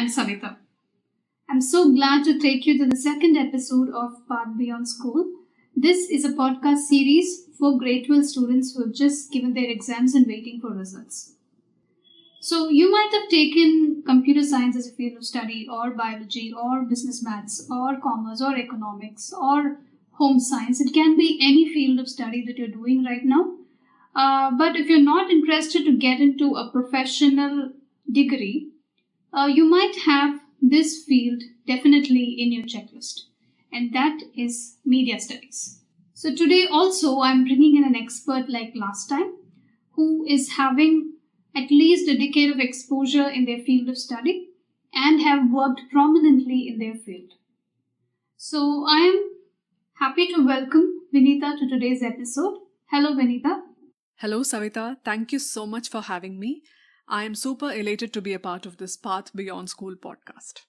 I'm Savita. I'm so glad to take you to the second episode of Path Beyond School. This is a podcast series for grade 12 students who have just given their exams and waiting for results. So, you might have taken computer science as a field of study, or biology, or business maths, or commerce, or economics, or home science. It can be any field of study that you're doing right now. But if you're not interested to get into a professional degree, you might have this field definitely in your checklist, and that is media studies. So today also I'm bringing in an expert like last time who is having at least a decade of exposure in their field of study and have worked prominently in their field. So I am happy to welcome Vinita to today's episode. Hello, Vinita. Hello, Savita. Thank you so much for having me. I am super elated to be a part of this Path Beyond School podcast.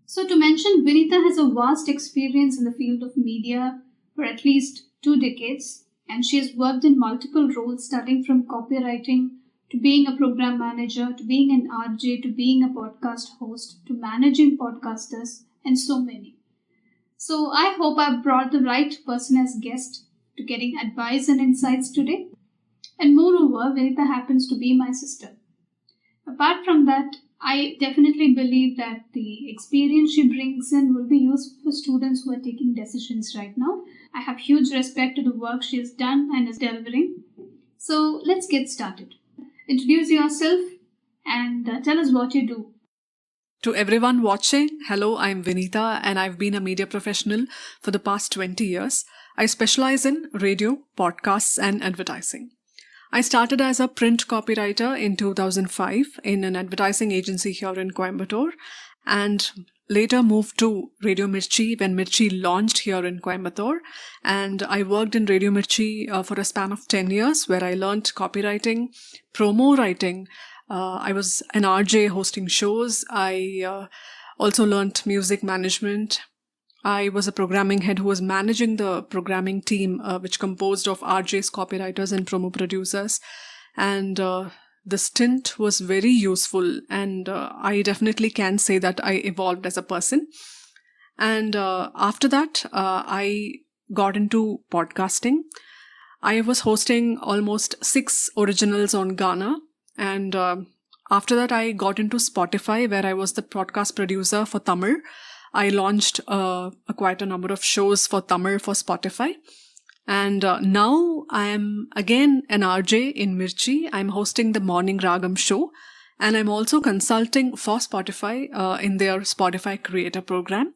So to mention, Vinita has a vast experience in the field of media for at least 2 decades, and she has worked in multiple roles starting from copywriting to being a program manager, to being an RJ, to being a podcast host, to managing podcasters, and so many. So I hope I've brought the right person as guest to getting advice and insights today. And moreover, Vinita happens to be my sister. Apart from that, I definitely believe that the experience she brings in will be useful for students who are taking decisions right now. I have huge respect to the work she has done and is delivering. So let's get started. Introduce yourself and tell us what you do. To everyone watching, hello, I'm Vinita and I've been a media professional for the past 20 years. I specialize in radio, podcasts and advertising. I started as a print copywriter in 2005 in an advertising agency here in Coimbatore and later moved to Radio Mirchi when Mirchi launched here in Coimbatore. And I worked in Radio Mirchi for a span of 10 years where I learned copywriting, promo writing. I was an RJ hosting shows. I also learned music management. I was a programming head who was managing the programming team, which composed of RJs, copywriters, and promo producers. And the stint was very useful, and I definitely can say that I evolved as a person. And after that, I got into podcasting. I was hosting almost 6 originals on Ghana, and after that, I got into Spotify, where I was the podcast producer for Tamil. I launched quite a number of shows for Tamil for Spotify. And now I am again an RJ in Mirchi. I'm hosting the Morning Ragam show. And I'm also consulting for Spotify in their Spotify creator program.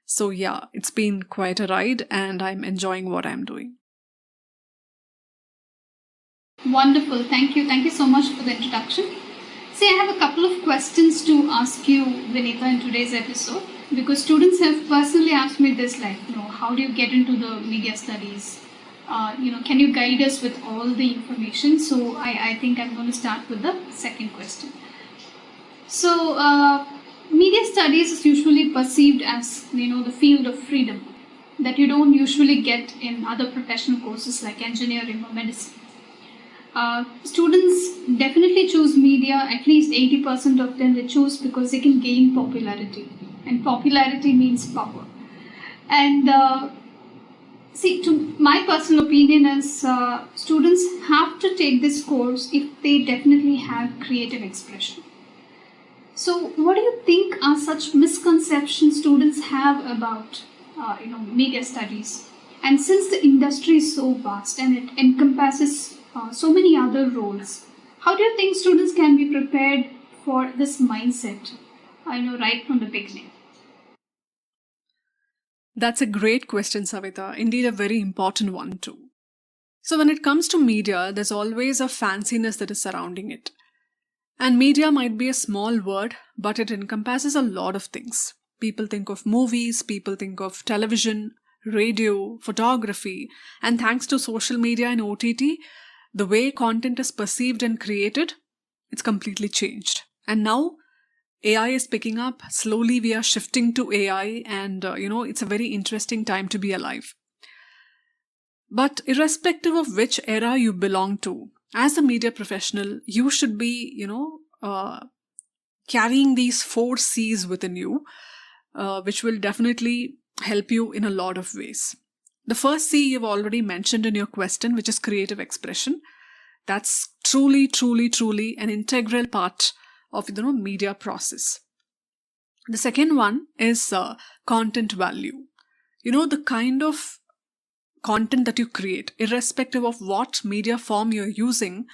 So yeah, it's been quite a ride and I'm enjoying what I'm doing. Wonderful. Thank you. Thank you so much for the introduction. See, I have a couple of questions to ask you, Vinita, in today's episode. Because students have personally asked me this, like, how do you get into the media studies? Can you guide us with all the information? So I think I'm going to start with the second question. So media studies is usually perceived as, the field of freedom that you don't usually get in other professional courses like engineering or medicine. Students definitely choose media, at least 80% of them they choose because they can gain popularity. And popularity means power. And to my personal opinion is students have to take this course if they definitely have creative expression. So what do you think are such misconceptions students have about media studies? And since the industry is so vast and it encompasses so many other roles, how do you think students can be prepared for this mindset, right from the beginning? That's a great question, Savita. Indeed, a very important one too. So when it comes to media, there's always a fanciness that is surrounding it. And media might be a small word, but it encompasses a lot of things. People think of movies, people think of television, radio, photography, and thanks to social media and OTT, the way content is perceived and created, it's completely changed. And now, AI is picking up. Slowly we are shifting to AI and, it's a very interesting time to be alive. But irrespective of which era you belong to, as a media professional, you should be, carrying these 4 C's within you, which will definitely help you in a lot of ways. The first C you've already mentioned in your question, which is creative expression. That's truly, truly, truly an integral part of the media process. The second one is content value. The kind of content that you create, irrespective of what media form you're using,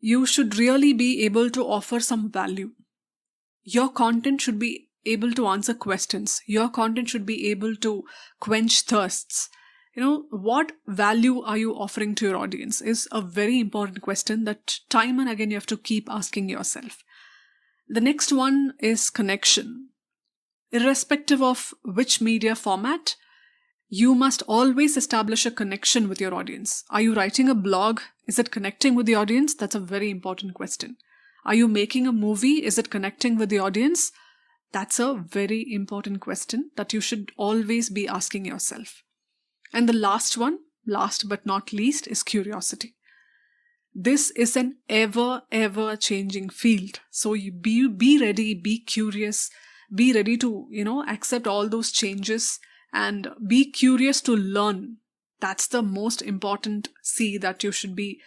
you should really be able to offer some value. Your content should be able to answer questions. Your content should be able to quench thirsts. What value are you offering to your audience is a very important question that time and again you have to keep asking yourself. The next one is connection. Irrespective of which media format, you must always establish a connection with your audience. Are you writing a blog? Is it connecting with the audience? That's a very important question. Are you making a movie? Is it connecting with the audience? That's a very important question that you should always be asking yourself. And the last one, last but not least, is curiosity. This is an ever changing field. So you be ready, be curious, be ready to, accept all those changes and be curious to learn. That's the most important C that you should be,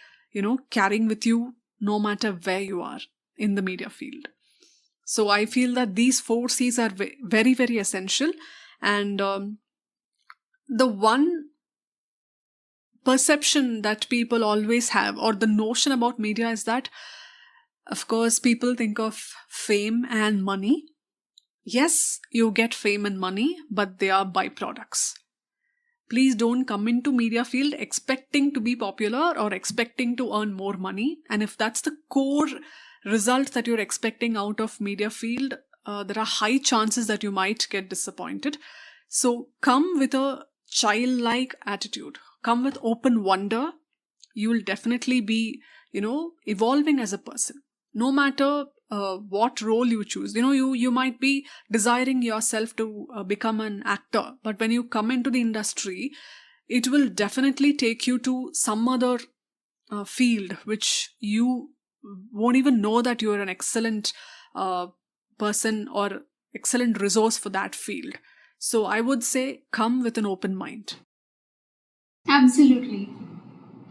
carrying with you no matter where you are in the media field. So I feel that these 4 C's are very, very essential. And the one perception that people always have, or the notion about media, is that, of course, people think of fame and money. Yes, you get fame and money, but they are byproducts. Please don't come into media field expecting to be popular or expecting to earn more money. And if that's the core result that you're expecting out of media field, there are high chances that you might get disappointed. So come with a childlike attitude. Come with open wonder. You will definitely be, evolving as a person. No matter what role you choose. You might be desiring yourself to become an actor, but when you come into the industry, it will definitely take you to some other field which you won't even know that you are an excellent person or excellent resource for that field. So I would say come with an open mind. Absolutely.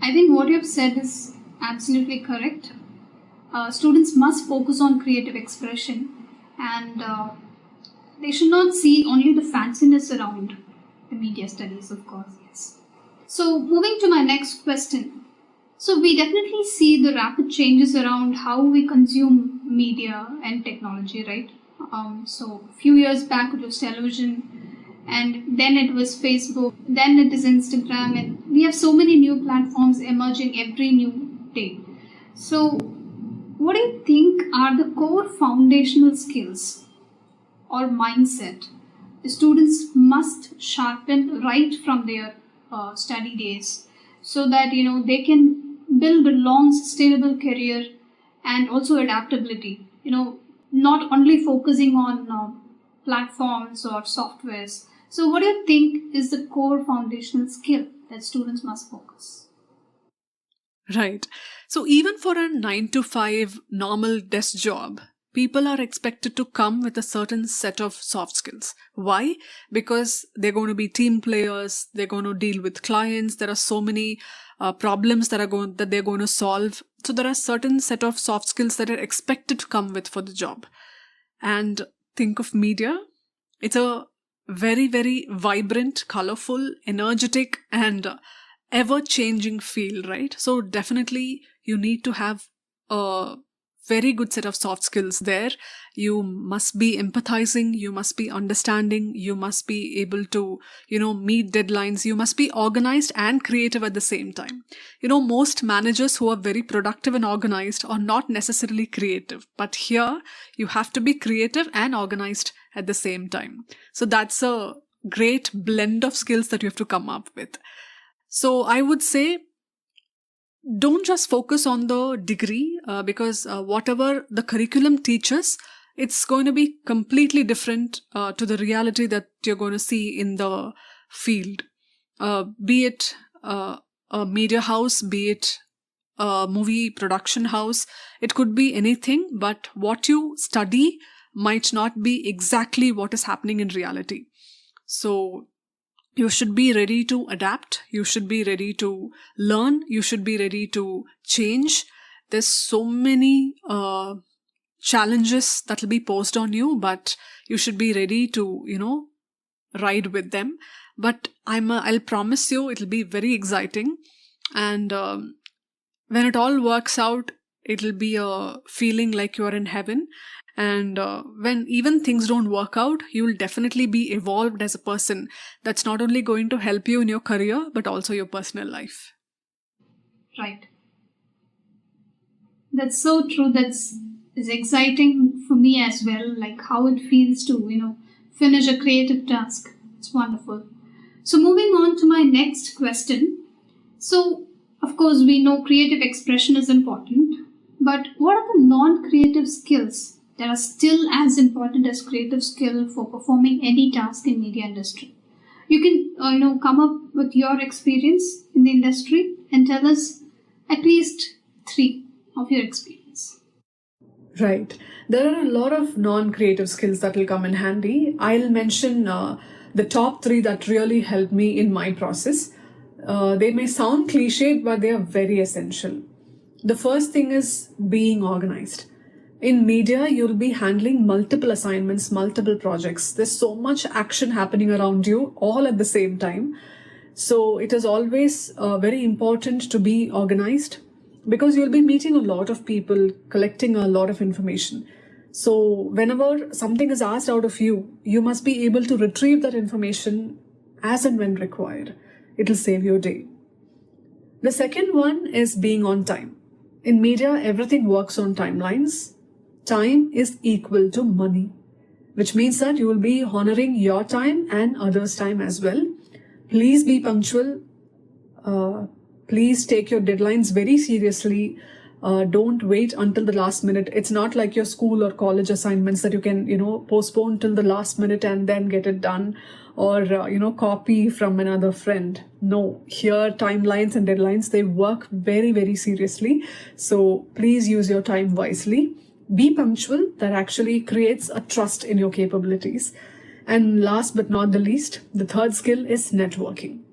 I think what you've said is absolutely correct. Students must focus on creative expression, and they should not see only the fanciness around the media studies, of course, yes. So, moving to my next question. So, we definitely see the rapid changes around how we consume media and technology, right? So, a few years back it was television, and then it was Facebook, then it is Instagram, and we have so many new platforms emerging every new day. So, what do you think are the core foundational skills or mindset the students must sharpen right from their study days, so that they can build a long sustainable career and also adaptability? Not only focusing on platforms or softwares. So, what do you think is the core foundational skill that students must focus? Right. So even for a 9 to 5 normal desk job, people are expected to come with a certain set of soft skills. Why? Because they're going to be team players, they're going to deal with clients, there are so many problems that they're going to solve. So there are certain set of soft skills that are expected to come with for the job. And think of media. It's a very, very vibrant, colorful, energetic, and ever-changing field, right? So definitely you need to have a very good set of soft skills there. You must be empathizing, you must be understanding, you must be able to, meet deadlines, you must be organized and creative at the same time. Most managers who are very productive and organized are not necessarily creative, but here you have to be creative and organized at the same time. So that's a great blend of skills that you have to come up with. So I would say, don't just focus on the degree because whatever the curriculum teaches, it's going to be completely different to the reality that you're going to see in the field. Be it a media house, be it a movie production house. It could be anything, but what you study might not be exactly what is happening in reality. So you should be ready to adapt. You should be ready to learn. You should be ready to change. There's so many challenges that will be posed on you, but you should be ready to, ride with them. But I'll promise you it'll be very exciting. And when it all works out, it'll be a feeling like you're in heaven. And when even things don't work out, you will definitely be evolved as a person. That's not only going to help you in your career, but also your personal life. Right. That's so true. Is exciting for me as well, like how it feels to, finish a creative task. It's wonderful. So moving on to my next question. So, of course, we know creative expression is important, but what are the non-creative skills that are still as important as creative skill for performing any task in media industry? You can, come up with your experience in the industry and tell us at least three of your experience. Right. There are a lot of non-creative skills that will come in handy. I'll mention the top three that really helped me in my process. They may sound cliched, but they are very essential. The first thing is being organized. In media, you'll be handling multiple assignments, multiple projects. There's so much action happening around you all at the same time. So it is always very important to be organized, because you'll be meeting a lot of people, collecting a lot of information. So whenever something is asked out of you, you must be able to retrieve that information as and when required. It'll save your day. The second one is being on time. In media, everything works on timelines. Time is equal to money, which means that you will be honoring your time and others' time as well. Please be punctual. Please take your deadlines very seriously. Don't wait until the last minute. It's not like your school or college assignments that you can, postpone till the last minute and then get it done, or, copy from another friend. No, here timelines and deadlines, they work very, very seriously. So please use your time wisely. Be punctual. That actually creates a trust in your capabilities. And last but not the least, the third skill is networking.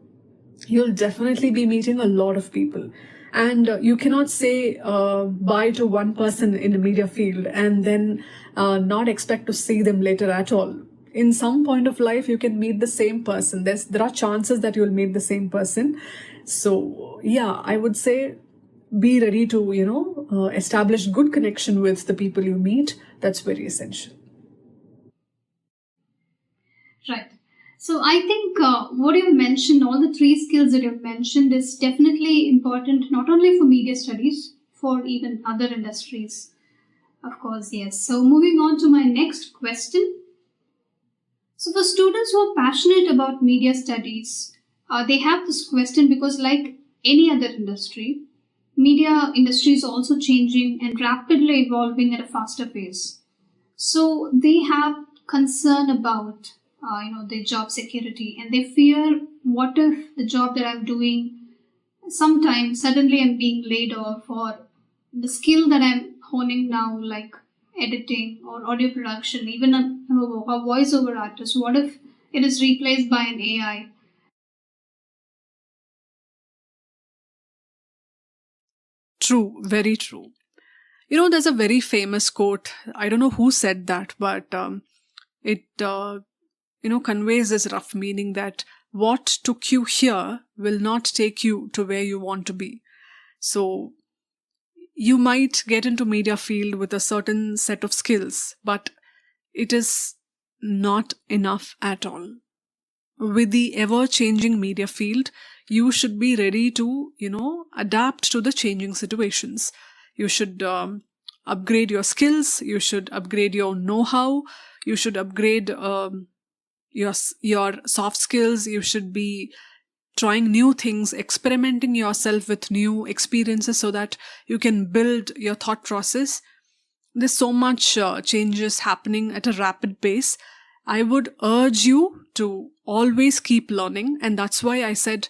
You'll definitely be meeting a lot of people. And you cannot say bye to one person in the media field and then not expect to see them later at all. In some point of life, you can meet the same person. There are chances that you'll meet the same person. So, yeah, I would say be ready to, establish good connection with the people you meet. That's very essential. Right. So I think what you've mentioned, all the three skills that you've mentioned, is definitely important not only for media studies, for even other industries. Of course, yes. So moving on to my next question. So for students who are passionate about media studies, they have this question because, like any other industry, media industry is also changing and rapidly evolving at a faster pace. So they have concern about their job security, and they fear, what if the job that I'm doing sometime suddenly I'm being laid off, or the skill that I'm honing now, like editing or audio production, even a voiceover artist, what if it is replaced by an AI? True, very true. There's a very famous quote. I don't know who said that, but it conveys this rough meaning that what took you here will not take you to where you want to be. So you might get into media field with a certain set of skills, but it is not enough at all. With the ever changing media field, you should be ready to, adapt to the changing situations. You should upgrade your skills. You should upgrade your know-how. You should upgrade your soft skills. You should be trying new things, experimenting yourself with new experiences so that you can build your thought process. There's so much changes happening at a rapid pace. I would urge you to always keep learning. And that's why I said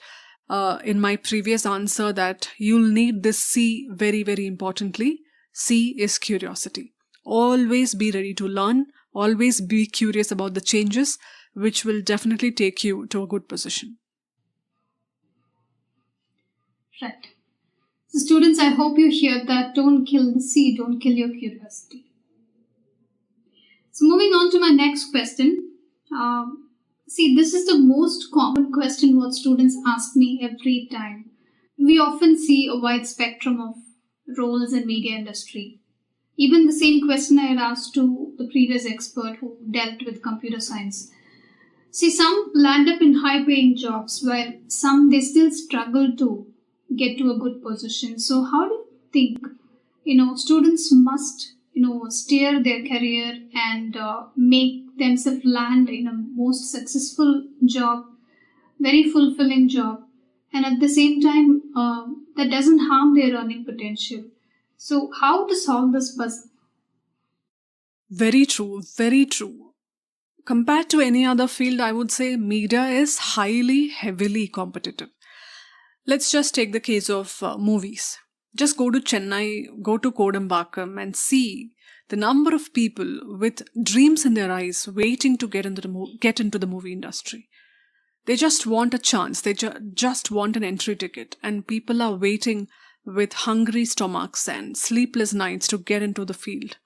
in my previous answer that you'll need this C very, very importantly. C is curiosity. Always be ready to learn. Always be curious about the changes, which will definitely take you to a good position. Right. So students, I hope you hear that. Don't kill the C, don't kill your curiosity. So moving on to my next question. See, this is the most common question what students ask me every time. We often see a wide spectrum of roles in media industry. Even the same question I had asked to the previous expert who dealt with computer science. See, some land up in high paying jobs while some they still struggle to get to a good position. So how do you think, students must, steer their career and make themselves land in a most successful job, very fulfilling job, and at the same time that doesn't harm their earning potential. So how to solve this puzzle? Very true, very true. Compared to any other field, I would say media is highly, heavily competitive. Let's just take the case of movies. Just go to Chennai, go to Kodambakkam and see the number of people with dreams in their eyes waiting to get into the movie industry. They just want a chance. They just want an entry ticket, and people are waiting with hungry stomachs and sleepless nights to get into the field.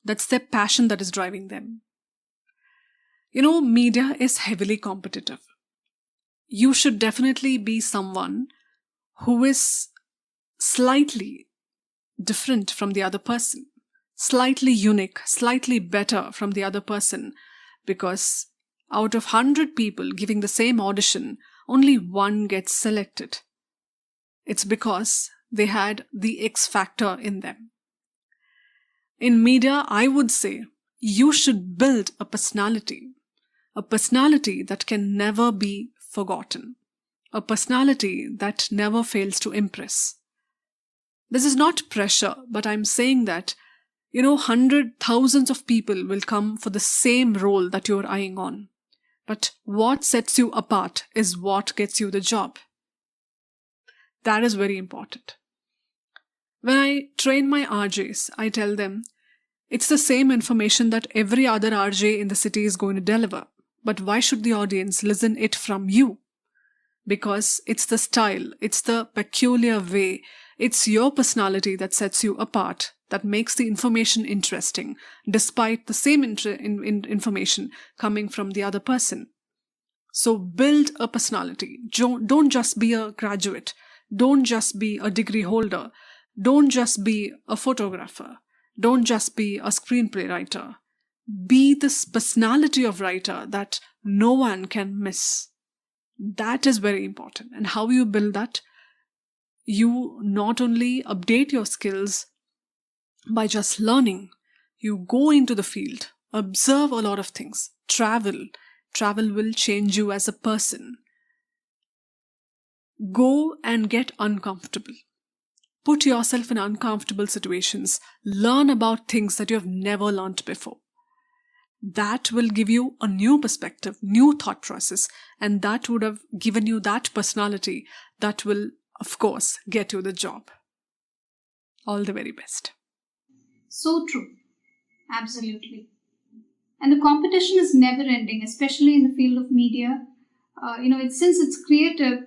That's their passion that is driving them. Media is heavily competitive. You should definitely be someone who is slightly different from the other person, slightly unique, slightly better from the other person, because out of 100 people giving the same audition, only one gets selected. It's because they had the X factor in them. In media, I would say you should build a personality that can never be forgotten, a personality that never fails to impress. This is not pressure, but I'm saying that, thousands of people will come for the same role that you're eyeing on. But what sets you apart is what gets you the job. That is very important. When I train my RJs, I tell them, it's the same information that every other RJ in the city is going to deliver. But why should the audience listen it from you? Because it's the style, it's the peculiar way, it's your personality that sets you apart, that makes the information interesting, despite the same information coming from the other person. So build a personality. Don't just be a graduate. Don't just be a degree holder. Don't just be a photographer. Don't just be a screenplay writer. Be this personality of writer that no one can miss. That is very important. And how you build that? You not only update your skills by just learning, you go into the field, observe a lot of things, travel. Travel will change you as a person. Go and get uncomfortable. Put yourself in uncomfortable situations. Learn about things that you have never learned before. That will give you a new perspective, new thought process, and that would have given you that personality that will, of course, get you the job. All the very best. So true. Absolutely. And the competition is never ending, especially in the field of media. Since it's creative,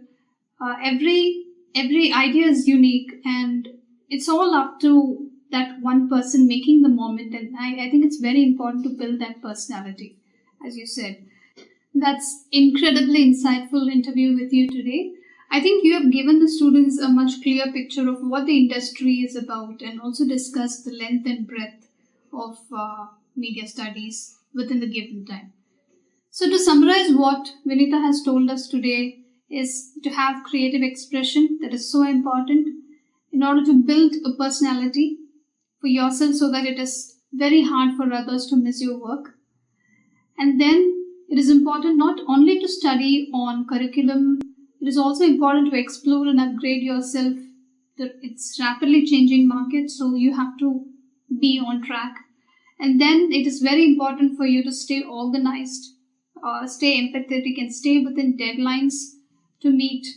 every idea is unique, and it's all up to that one person making the moment. And I think it's very important to build that personality, as you said. That's incredibly insightful interview with you today. I think you have given the students a much clearer picture of what the industry is about, and also discussed the length and breadth of media studies within the given time. So to summarize what Vinita has told us today is to have creative expression that is so important in order to build a personality for yourself so that it is very hard for others to miss your work. And then it is important not only to study on curriculum, it is also important to explore and upgrade yourself. It's rapidly changing market, so you have to be on track. And then it is very important for you to stay organized, stay empathetic, and stay within deadlines to meet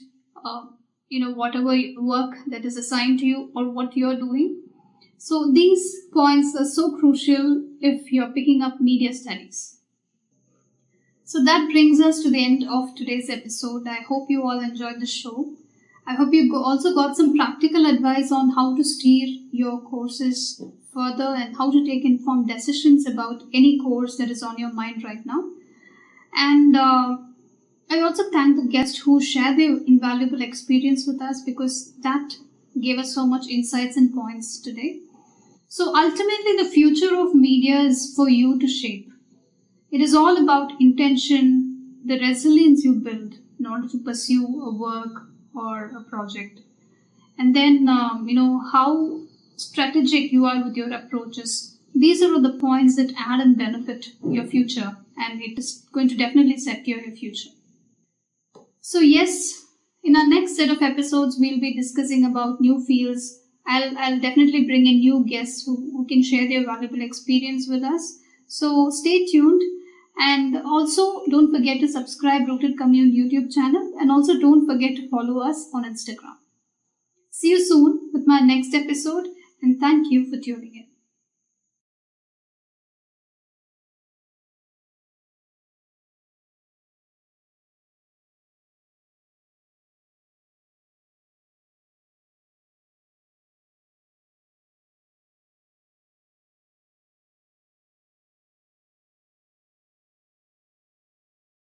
whatever work that is assigned to you or what you're doing. So these points are so crucial if you're picking up media studies. So that brings us to the end of today's episode. I hope you all enjoyed the show. I hope you also got some practical advice on how to steer your courses further and how to take informed decisions about any course that is on your mind right now. And I also thank the guests who shared their invaluable experience with us, because that gave us so much insights and points today. So ultimately, the future of media is for you to shape. It is all about intention, the resilience you build in order to pursue a work or a project. And then, how strategic you are with your approaches. These are the points that add and benefit your future, and it is going to definitely secure your future. So yes, in our next set of episodes, we'll be discussing about new fields. I'll definitely bring in new guests who can share their valuable experience with us. So stay tuned. And also, don't forget to subscribe Rooted Commune YouTube channel, and also don't forget to follow us on Instagram. See you soon with my next episode, and thank you for tuning in.